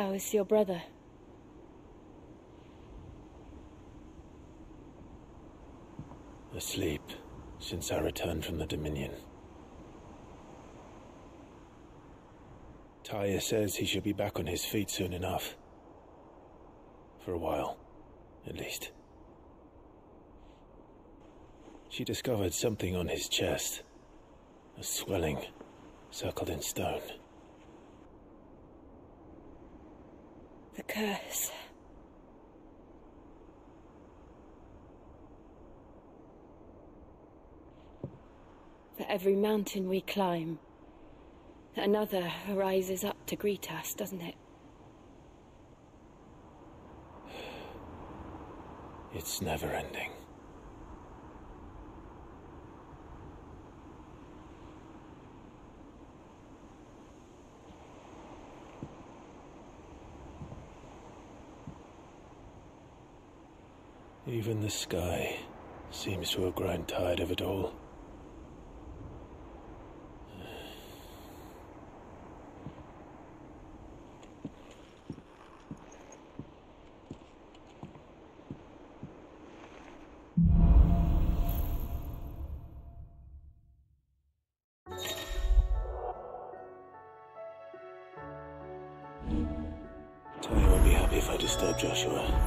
How is your brother? Asleep since I returned from the Dominion. Taya says he should be back on his feet soon enough. For a while, at least. She discovered something on his chest. A swelling, circled in stone. The curse. For every mountain we climb, another rises up to greet us, doesn't it? It's never ending. Even the sky seems to have grown tired of it all. Tony won't be happy if I disturb Joshua.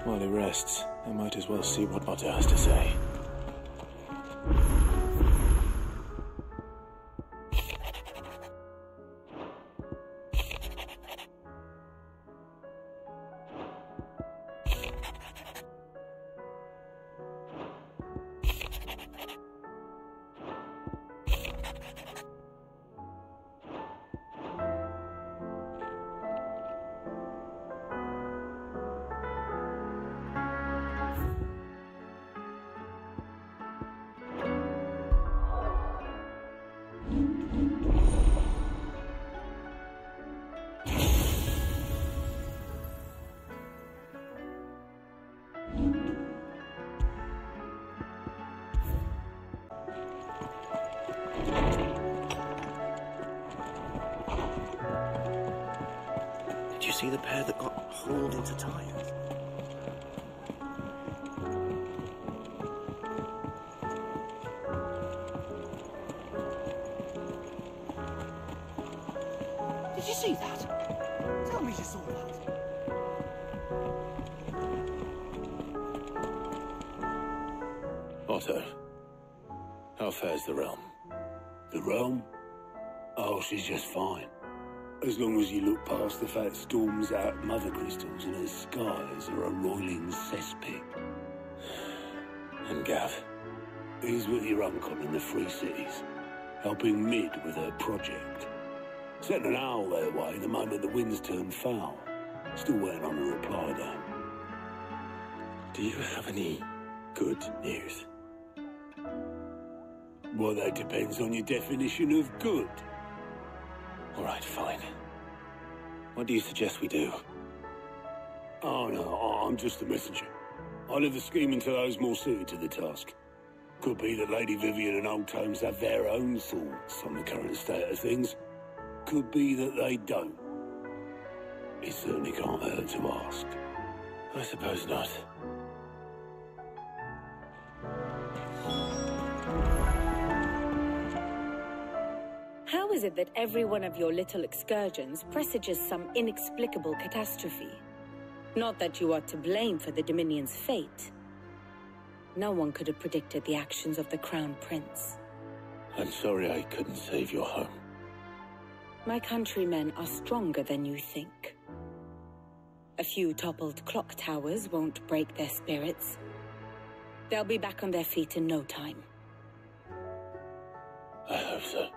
While he rests, I might as well see what Otto has to say. Did you see the pair that got hauled into tires? Did you see that? Tell me you saw that. Otto, how fares the realm? The realm? Oh, she's just fine. As long as you look past the fact storms out mother crystals and her skies are a roiling cesspit. And Gav? He's with your uncle in the Free Cities, helping Mid with her project. Sent an owl their way the moment the winds turned foul. Still waiting on a reply, though. Do you have any good news? Well, that depends on your definition of good. All right, fine. What do you suggest we do? Oh, no, I'm just the messenger. I leave the scheming to those more suited to the task. Could be that Lady Vivian and Old Tomes have their own thoughts on the current state of things. Could be that they don't. It certainly can't hurt to ask. I suppose not. How is it that every one of your little excursions presages some inexplicable catastrophe? Not that you are to blame for the Dominion's fate. No one could have predicted the actions of the Crown Prince. I'm sorry I couldn't save your home. My countrymen are stronger than you think. A few toppled clock towers won't break their spirits. They'll be back on their feet in no time. I hope so.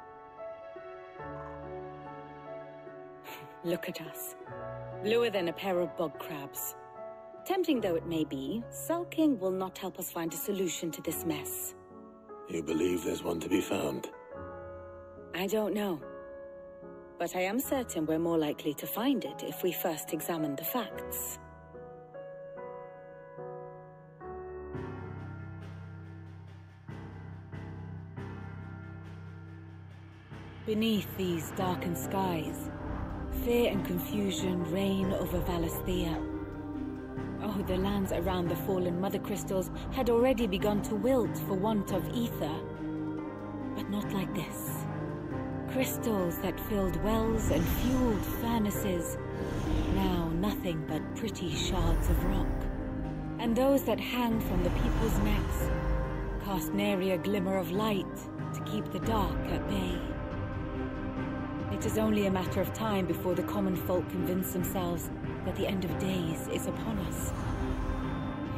Look at us. Bluer than a pair of bog crabs. Tempting though it may be, sulking will not help us find a solution to this mess. You believe there's one to be found? I don't know. But I am certain we're more likely to find it if we first examine the facts. Beneath these darkened skies, Fear and confusion reign over Valisthea. Oh, the lands around the fallen Mother Crystals had already begun to wilt for want of ether. But not like this. Crystals that filled wells and fueled furnaces, now nothing but pretty shards of rock. And those that hang from the people's necks cast nary a glimmer of light to keep the dark at bay. It is only a matter of time before the common folk convince themselves that the end of days is upon us.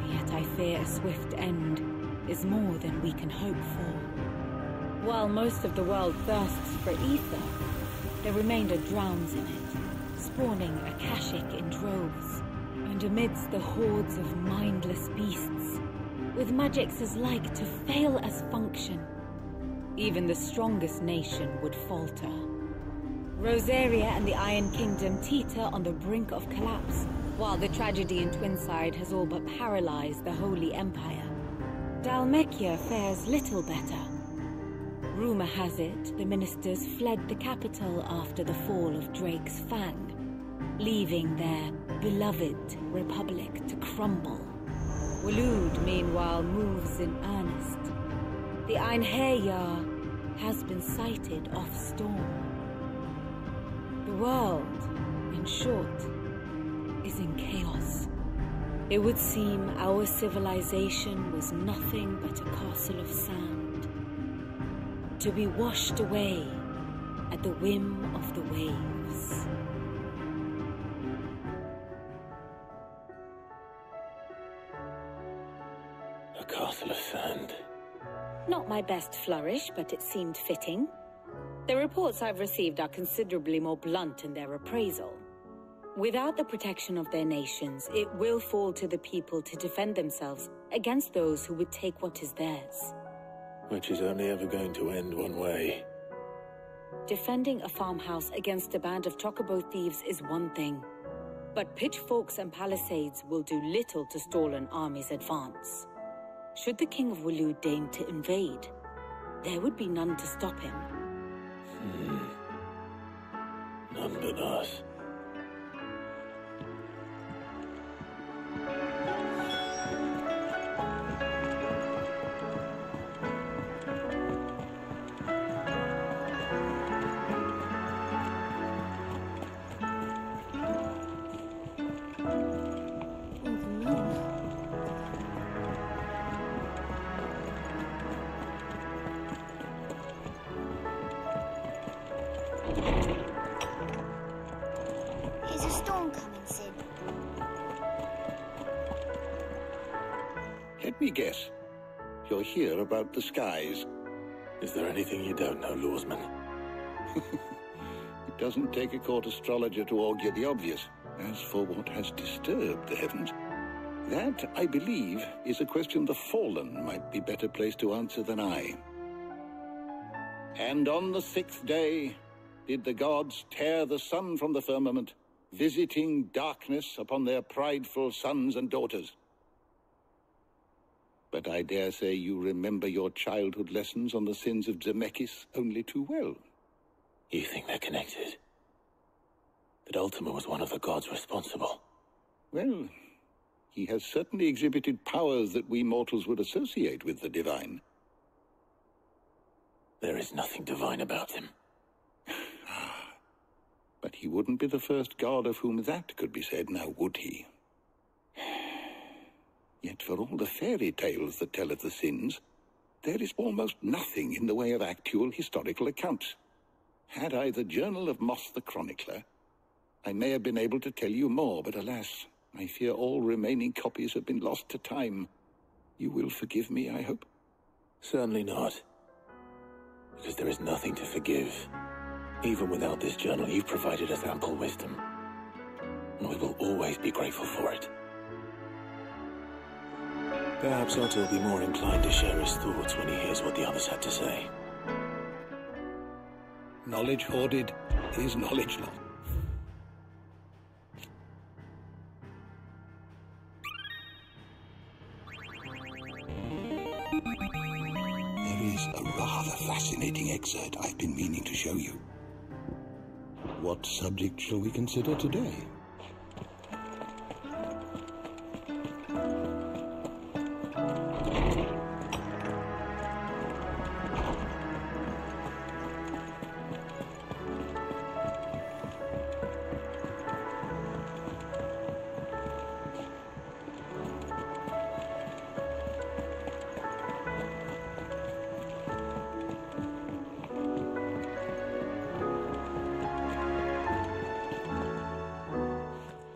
Yet I fear a swift end is more than we can hope for. While most of the world thirsts for ether, the remainder drowns in it, spawning Akashic in droves. And amidst the hordes of mindless beasts, with magics as like to fail as function, even the strongest nation would falter. Rosaria and the Iron Kingdom teeter on the brink of collapse, while the tragedy in Twinside has all but paralyzed the Holy Empire. Dhalmekia fares little better. Rumor has it the ministers fled the capital after the fall of Drake's Fang, leaving their beloved republic to crumble. Waloed, meanwhile, moves in earnest. The Einherjar has been sighted off storm. The world, in short, is in chaos. It would seem our civilization was nothing but a castle of sand, to be washed away at the whim of the waves. A castle of sand. Not my best flourish, but it seemed fitting. The reports I've received are considerably more blunt in their appraisal. Without the protection of their nations, it will fall to the people to defend themselves against those who would take what is theirs. Which is only ever going to end one way. Defending a farmhouse against a band of chocobo thieves is one thing, but pitchforks and palisades will do little to stall an army's advance. Should the King of Waloed deign to invade, there would be none to stop him. None but us. Is a storm coming, Sid? Let me guess. You're here about the skies. Is there anything you don't know, Lawsman? It doesn't take a court astrologer to augur the obvious. As for what has disturbed the heavens, that, I believe, is a question the Fallen might be better placed to answer than I. And on the 6th day did the gods tear the sun from the firmament, visiting darkness upon their prideful sons and daughters. But I dare say you remember your childhood lessons on the sins of Zemeckis only too well. You think they're connected? That Ultima was one of the gods responsible? Well, he has certainly exhibited powers that we mortals would associate with the divine. There is nothing divine about him. But he wouldn't be the first god of whom that could be said, now would he? Yet for all the fairy tales that tell of the sins, there is almost nothing in the way of actual historical accounts. Had I the Journal of Moss the Chronicler, I may have been able to tell you more, but alas, I fear all remaining copies have been lost to time. You will forgive me, I hope? Certainly not. Because there is nothing to forgive. Even without this journal, you've provided us ample wisdom. And we will always be grateful for it. Perhaps Otto will be more inclined to share his thoughts when he hears what the others had to say. Knowledge hoarded is knowledge lost. There is a rather fascinating excerpt I've been meaning to show you. What subject shall we consider today?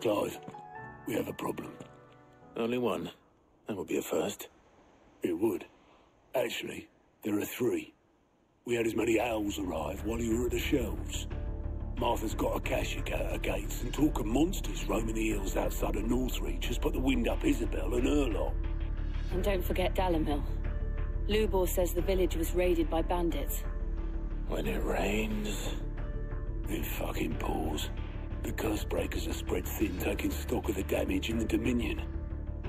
Clive, we have a problem. Only one. That would be a first. It would. Actually, there are three. We had as many owls arrive while you were at the shelves. Martha's got a cashier at her gates, and talk of monsters roaming the hills outside of Northreach has put the wind up Isabel and her lot. And don't forget Dalamil. Lubor says the village was raided by bandits. When it rains... It fucking pours. The curse breakers are spread thin, taking stock of the damage in the Dominion.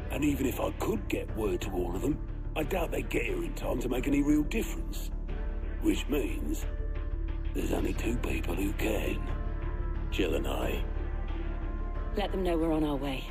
And even if I could get word to all of them, I doubt they'd get here in time to make any real difference. Which means there's only two people who can. Jill and I. Let them know we're on our way.